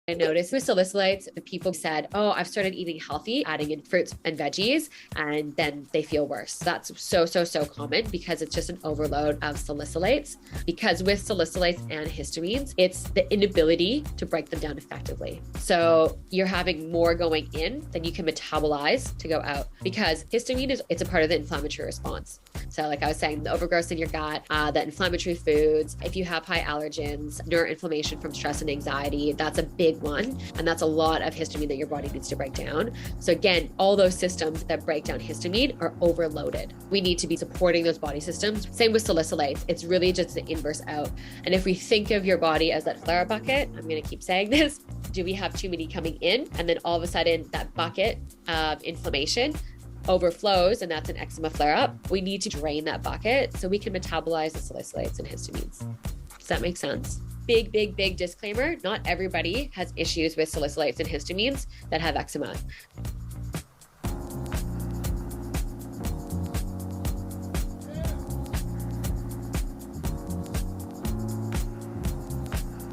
I noticed with salicylates, people said, oh, I've started eating healthy, adding in fruits and veggies, and then they feel worse. That's so common because it's just an overload of salicylates. Because with salicylates and histamines, it's the inability to break them down effectively. So you're having more going in than you can metabolize to go out, because histamine it's a part of the inflammatory response. So like I was saying, the overgrowth in your gut, the inflammatory foods, if you have high allergens, neuroinflammation from stress and anxiety, that's a big one. And that's a lot of histamine that your body needs to break down. So again, all those systems that break down histamine are overloaded. We need to be supporting those body systems. Same with salicylates. It's really just the inverse out. And if we think of your body as that flare bucket, I'm going to keep saying this, do we have too many coming in? And then all of a sudden that bucket of inflammation overflows, and that's an eczema flare up. We need to drain that bucket so we can metabolize the salicylates and histamines. Does that make sense? Big disclaimer. Not everybody has issues with salicylates and histamines that have eczema.